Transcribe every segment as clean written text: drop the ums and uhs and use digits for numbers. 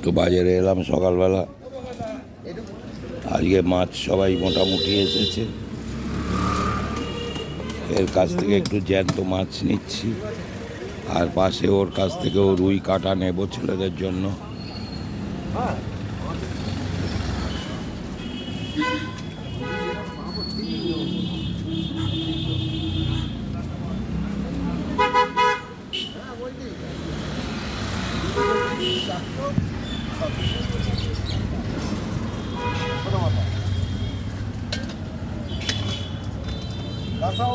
তো বাজারে এলাম সকালবেলা। আজকে মাছ সবাই মোটামুটি এসেছে। এর কাছ থেকে একটু জ্যান্ত মাছ নিচ্ছি, আর পাশে ওর কাছ থেকেও রুই কাটা নেব ছেলেদের জন্য।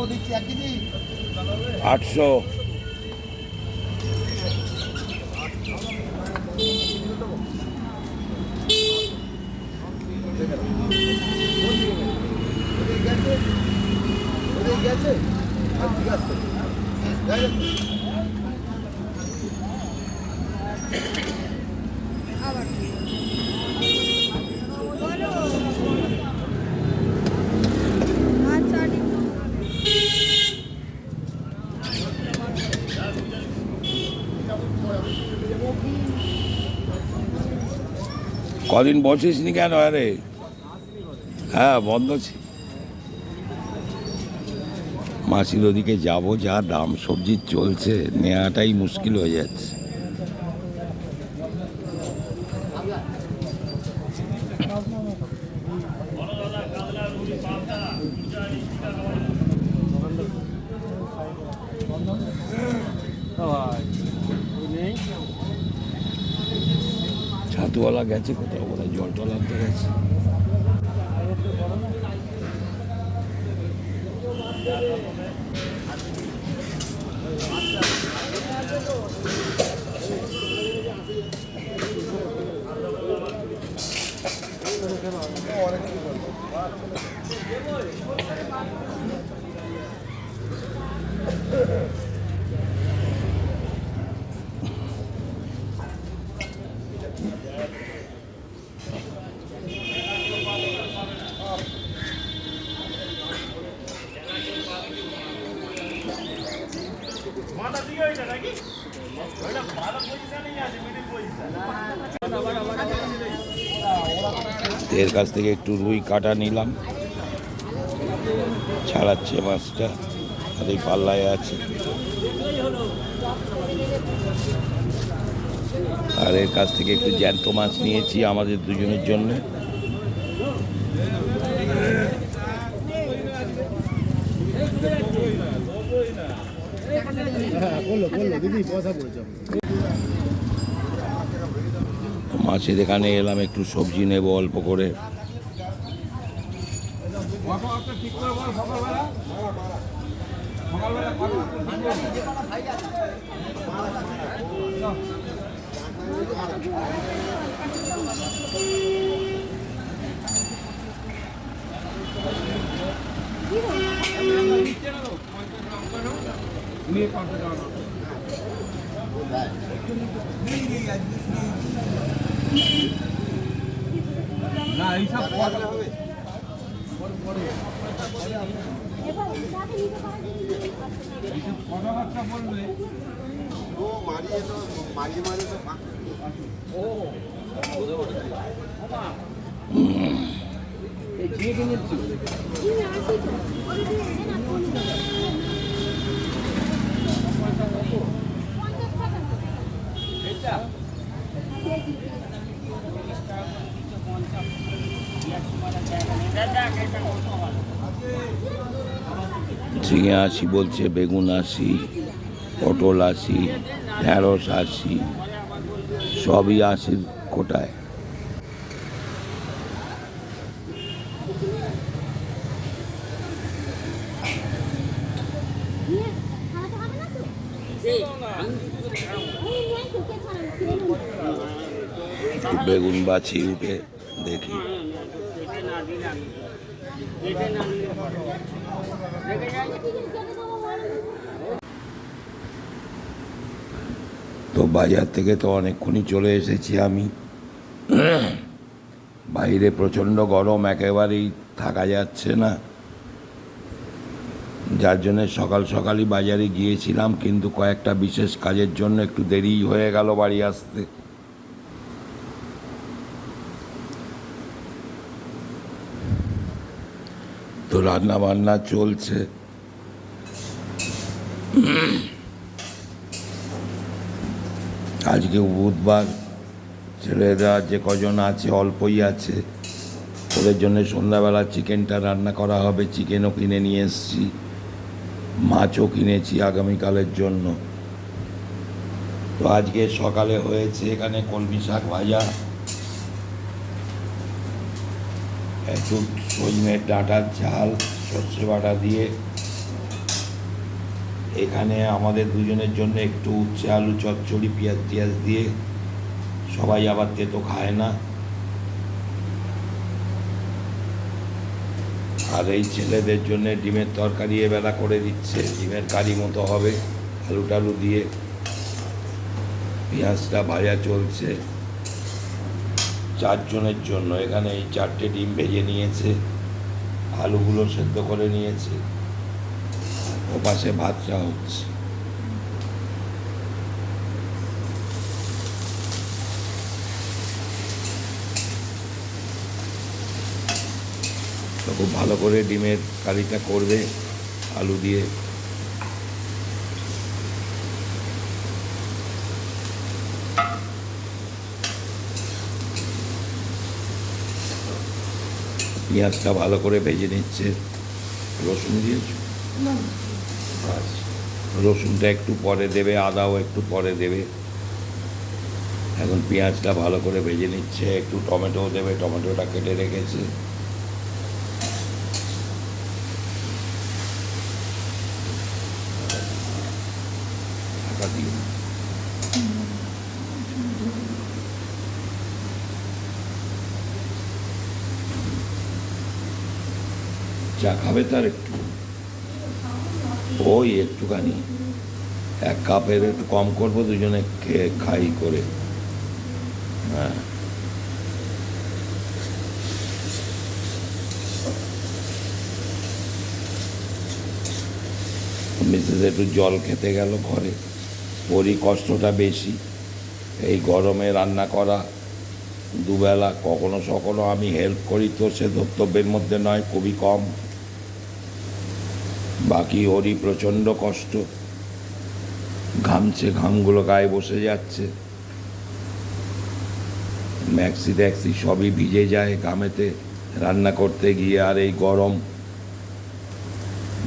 দিচ্ছি 1 কেজি 800। গেছে ঠিক আছে। কদিন বসিস নি কেন? আরে হ্যাঁ, বন্ধ ছিল। মাসির ওদিকে যাবো, যা দাম সবজির চলছে নেওয়াটাই মুশকিল হয়ে যাচ্ছে। ছাতুওয়ালা গেছে কোথাও, বলে জল টল আনতে গেছে। এর কাছ থেকে একটু রুই কাটা নিলাম, ছাড়াচ্ছে মাছটা, আর এই পাল্লায় আছে। আর এর কাছ থেকে একটু জ্যান্ত মাছ নিয়েছি আমাদের দুজনের জন্য। মাছের এখানে এলাম, একটু সবজি নেব অল্প করে। না এইসব কথাবার্তা বলবে ও মারিয়ে তো মারিয়ে তো ও এই জিকে নিচ্ছি এটা ঝিঙে 80 বলছে, বেগুন 80, পটল 80, ঢেঁড়স 80, সবই 80 কোটায়। বেগুন বাছি উঠে দেখি। তো বাজার থেকে তো অনেকক্ষণই চলে এসেছি আমি। বাইরে প্রচণ্ড গরম, একেবারেই থাকা যাচ্ছে না। যার জন্য সকাল সকালই বাজারে গিয়েছিলাম, কিন্তু কয়েকটা বিশেষ কাজের জন্য একটু দেরি হয়ে গেল বাড়ি আসতে। তো রান্না বান্না চলছে। আজকে বুধবার, ছেলেরা যে কজন আছে অল্পই আছে, ওদের জন্য সন্ধ্যাবেলা চিকেনটা রান্না করা হবে। চিকেনও কিনে নিয়ে এসেছি, মাছও কিনেছি আগামীকালের জন্য। তো আজকে সকালে হয়েছে এখানে কলমি শাক ভাজা, একটু সজনের ডাঁটার ঝাল সর্ষে বাটা দিয়ে। এখানে আমাদের দুজনের জন্য একটু উচ্ছে আলু চচ্চড়ি পেঁয়াজ টিয়াজ দিয়ে, সবাই আবার তেতো খায় না। আর এই ছেলেদের জন্য ডিমের তরকারি এবেলা করে দিচ্ছে, ডিমের কারি মতো হবে আলু টালু দিয়ে। পেঁয়াজটা ভাজা চলছে চারজনের জন্য। এখানে এই 4টে ডিম ভেজে নিয়েছে, আলুগুলো সেদ্ধ করে নিয়েছে, ওপাশে ভাতটা হচ্ছে। তো খুব ভালো করে ডিমের কারিটা করবে আলু দিয়ে। পেঁয়াজটা ভালো করে ভেজে নিচ্ছে। রসুন দিয়েছো? আচ্ছা, রসুনটা একটু পরে দেবে, আদাও একটু পরে দেবে। এখন পেঁয়াজটা ভালো করে ভেজে নিচ্ছে, একটু টমেটোও দেবে, টমেটোটা কেটে রেখেছে। ঢাকা দিয়ে চা খাবে তার একটু, ওই একটুখানি 1 কাপের একটু কম করবো, দুজনে খেয়ে খাই করে। হ্যাঁ, মিসেস একটু জল খেতে গেল ঘরে। ওরই কষ্টটা বেশি, এই গরমে রান্না করা দুবেলা। কখনো সখনো আমি হেল্প করি, তো সে ধর্তব্যের মধ্যে নয়, খুবই কম। বাকি ওরই প্রচণ্ড কষ্ট, ঘামছে, ঘামগুলো গায়ে বসে যাচ্ছে, ম্যাক্সি ট্যাক্সি সবই ভিজে যায় ঘামেতে রান্না করতে গিয়ে। আর এই গরম,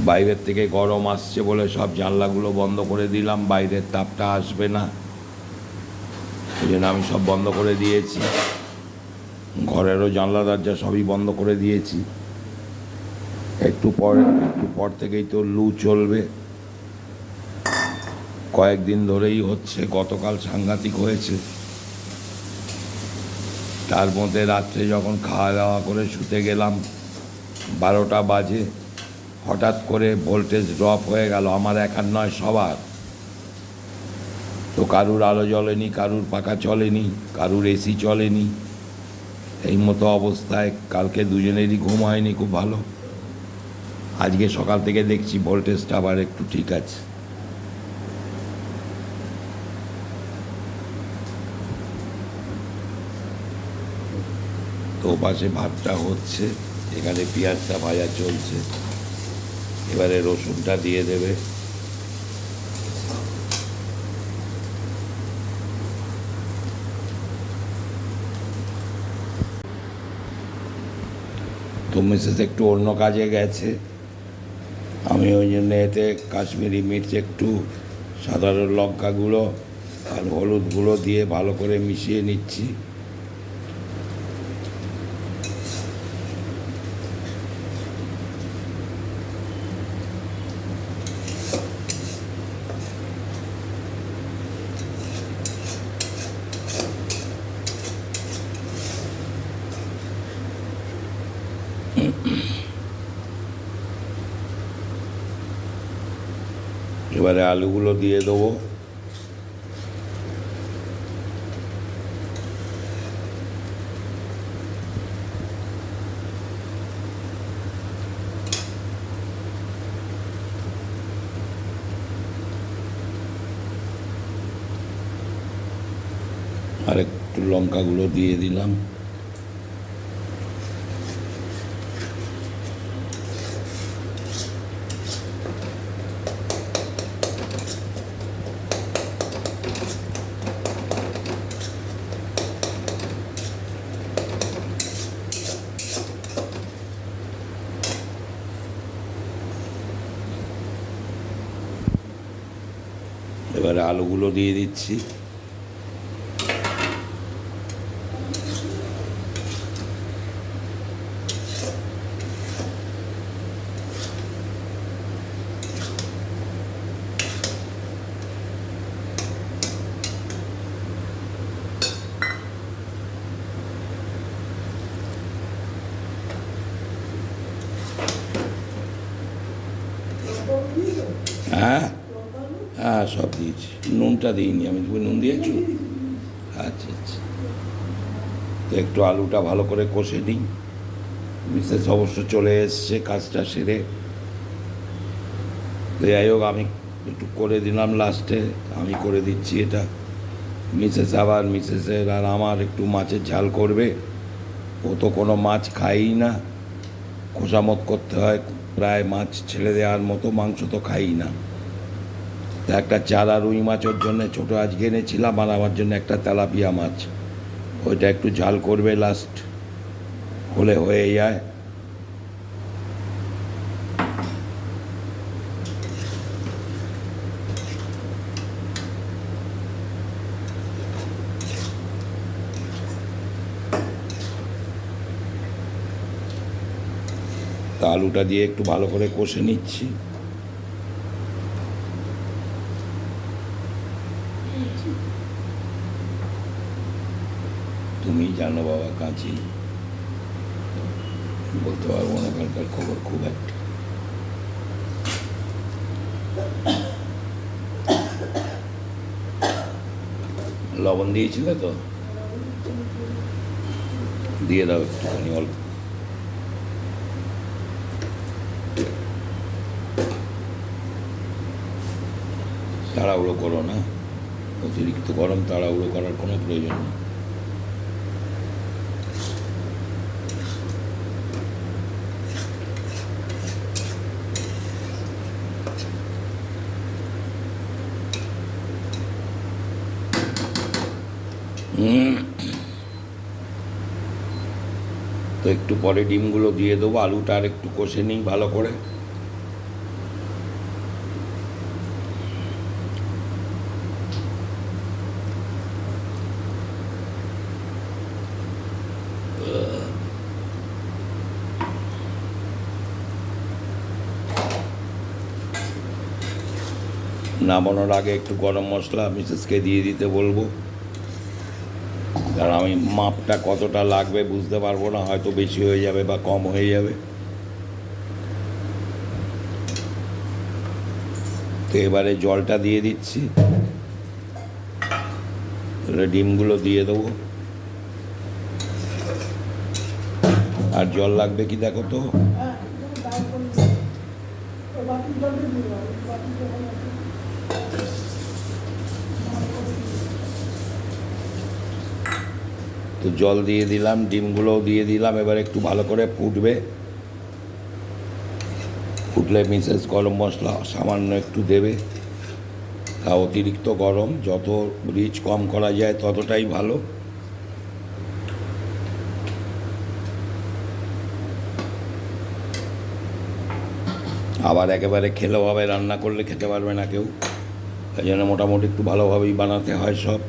বাইরের থেকে গরম আসছে বলে সব জানলাগুলো বন্ধ করে দিলাম, বাইরের তাপটা আসবে না, এই জন্য আমি সব বন্ধ করে দিয়েছি। ঘরেরও জানলা দরজা সবই বন্ধ করে দিয়েছি। একটু পর থেকেই তো লু চলবে, কয়েকদিন ধরেই হচ্ছে, গতকাল সাংঘাতিক হয়েছে। তার মধ্যে রাত্রে যখন খাওয়া দাওয়া করে শুতে গেলাম 12টা বাজে, হঠাৎ করে ভোল্টেজ ড্রপ হয়ে গেল, আমার একার নয় সবার। তো কারুর আলো জ্বলেনি, কারুর পাখা চলেনি, কারুর এসি চলেনি। এই মতো অবস্থায় কালকে দুজনেরই ঘুম হয়নি খুব ভালো। আজকে সকাল থেকে দেখছি ভোল্টেজটা আবার একটু ঠিক আছে। তো পাশে ভাতটা হচ্ছে, এখানে পেঁয়াজটা ভাজা চলছে। এবারে রসুনটা দিয়ে দেবে। তো মিসেস একটু অন্য কাজে গেছে, আমি ওই জন্য এতে কাশ্মীরি মির্চ একটু, সাধারণ লঙ্কা গুঁড়ো আর হলুদ গুঁড়ো দিয়ে ভালো করে মিশিয়ে নিচ্ছি। এবারে আলুগুলো দিয়ে দেবো। আর একটু লঙ্কা গুঁড়ো দিয়ে দিলাম। এবারে আলুগুলো দিয়ে দিচ্ছি। হ্যাঁ হ্যাঁ, সব দিয়েছি, নুনটা দিইনি আমি। তুমি নুন দিয়েছো? আচ্ছা আচ্ছা। তো একটু আলুটা ভালো করে কষে নিই। মিসেস অবশ্য চলে এসছে কাজটা সেরে। তো যাই হোক, আমি একটু করে দিলাম লাস্টে, আমি করে দিচ্ছি এটা। মিসেস আবার মিসেসের আর আমার একটু মাছের ঝাল করবে। ও তো কোনো মাছ খাই না, খোসামত করতে হয় প্রায় মাছ ছেড়ে দেওয়ার মতো, মাংস তো খাই না। তা একটা চারা রুই মাছ ওর জন্যে ছোটো আজকে এনেছিলাম, আর আমার জন্য একটা তেলাপিয়া মাছ, ওইটা একটু ঝাল করবে লাস্ট হলে হয়ে যায়। তা আলুটা দিয়ে একটু ভালো করে কষে নিচ্ছি। তুমি জানো বাবা, কাঁচি বলতে পারবো না এখানকার খবর খুব একটা। লবণ দিয়েছিলে তো, দিয়ে দাও একটুখানি অল্প। তাড়াহুড়ো করো না, অতিরিক্ত গরম তাড়াহুড়ো করার কোনো প্রয়োজন নেই। তো একটু পরে ডিমগুলো দিয়ে দেবো, আলুটা আর একটু কষে নিই ভালো করে। নামানোর আগে একটু গরম মশলা মিসেসকে দিয়ে দিতে বলবো, কারণ আমি মাপটা কতটা লাগবে বুঝতে পারবো না, হয়তো বেশি হয়ে যাবে বা কম হয়ে যাবে। তো এবারে জলটা দিয়ে দিচ্ছি, এবারে ডিমগুলো দিয়ে দেবো। আর জল লাগবে কি দেখো তো। তো জল দিয়ে দিলাম, ডিমগুলোও দিয়ে দিলাম। এবার একটু ভালো করে ফুটবে, ফুটলে মিসেস গরম মশলা সামান্য একটু দেবে। তা অতিরিক্ত গরম, যত রিচ কম করা যায় ততটাই ভালো। আবার একেবারে খেলেও হবে, রান্না করলে খেতে পারবে না কেউ, তাই জন্য মোটামুটি একটু ভালোভাবেই বানাতে হয় সব।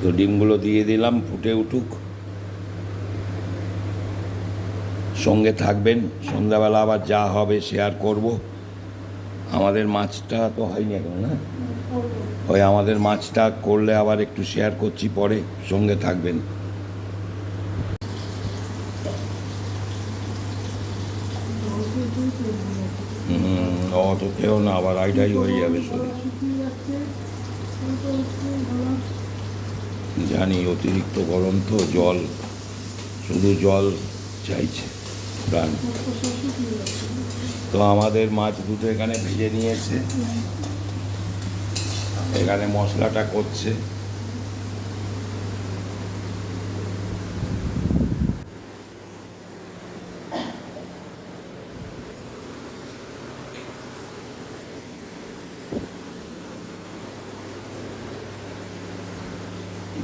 তো ডিমগুলো দিয়ে দিলাম, ফুটে উঠুক, সঙ্গে থাকবেন। সন্ধ্যাবেলা আবার যা হবে শেয়ার করব। আমাদের মাছটা তো হয়নি এখন না, ওই আমাদের মাছটা করলে আবার একটু শেয়ার করছি পরে, সঙ্গে থাকবেন। অত খেয়েও না, আবার আইটাই হয়ে যাবে শরীর। জানি অতিরিক্ত গরম তো, জল, শুধু জল চাইছে প্রাণ। তো আমাদের মাছ দুটো এখানে ভেজে নিয়েছে, এখানে মশলাটা করছে।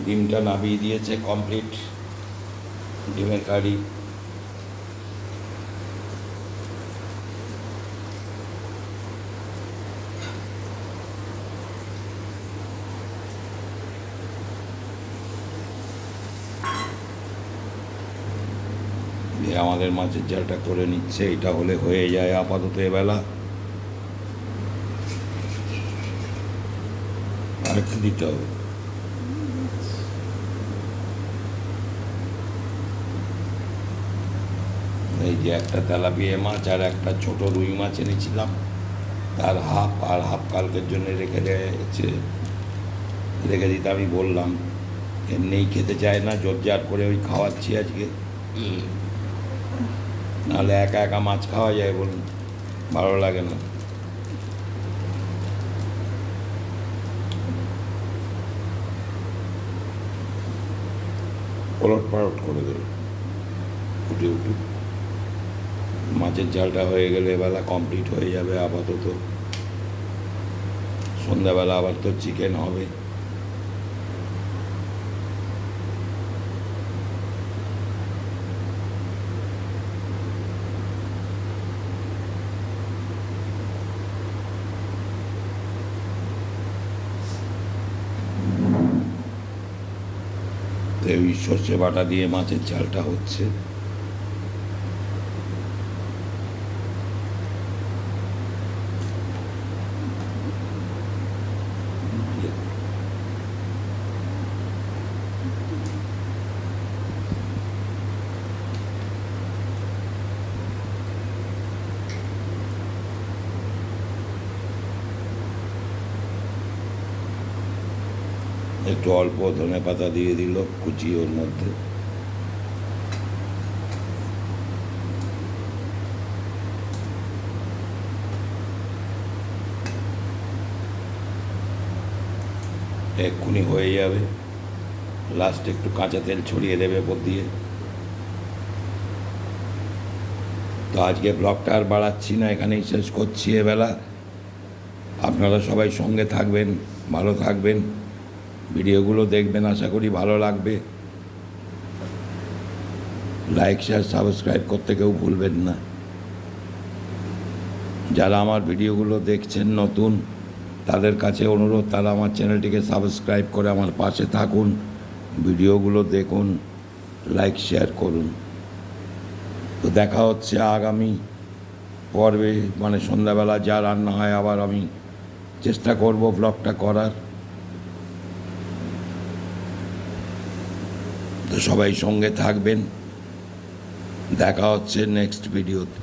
ডিমটা নামিয়ে দিয়েছে, কমপ্লিট ডিমের কারি। দিয়ে আমাদের মাছের ঝালটা করে নিচ্ছে, এটা হলে হয়ে যায় আপাতত এবেলা। আর একটু দিতে হবে। এই যে একটা তেলাপিয়া মাছ আর একটা ছোট রুই মাছ এনেছিলাম, তার হাফ আর হাফ কালকের জন্য রেখে দিতে আমি বললাম। এমনিই খেতে চায় না, জোরজার করে ওই খাওয়াচ্ছি আজকে। নাহলে একা একা মাছ খাওয়া যায় বলুন, ভালো লাগে না। ওলট পালট করে দেবে, উঠে উঠুক। মাছের ঝালটা হয়ে গেলে এবেলা কমপ্লিট হয়ে যাবে আপাতত। সন্ধ্যাবেলা আবার তো চিকেন হবে। তো ওই সর্ষে বাটা দিয়ে মাছের ঝালটা হচ্ছে। একটু অল্প ধনে পাতা দিয়ে দিল কুচি ওর মধ্যে। এক্ষুনি হয়ে যাবে, লাস্ট একটু কাঁচা তেল ছড়িয়ে দেবে ওপর দিয়ে। তো আজকে ব্লগটা আর বাড়াচ্ছি না, এখানেই শেষ করছি এবেলা। আপনারা সবাই সঙ্গে থাকবেন, ভালো থাকবেন, ভিডিওগুলো দেখবেন, আশা করি ভালো লাগবে। লাইক শেয়ার সাবস্ক্রাইব করতে কেউ ভুলবেন না। যারা আমার ভিডিওগুলো দেখছেন নতুন, তাদের কাছে অনুরোধ, তারা আমার চ্যানেলটিকে সাবস্ক্রাইব করে আমার পাশে থাকুন, ভিডিওগুলো দেখুন, লাইক শেয়ার করুন। তো দেখা হচ্ছে আগামী পর্বে, মানে সন্ধ্যাবেলা যা রান্না হয় আবার আমি চেষ্টা করব ব্লগটা করার। তো সবাই সঙ্গে থাকবেন, দেখা হচ্ছে নেক্সট ভিডিওতে।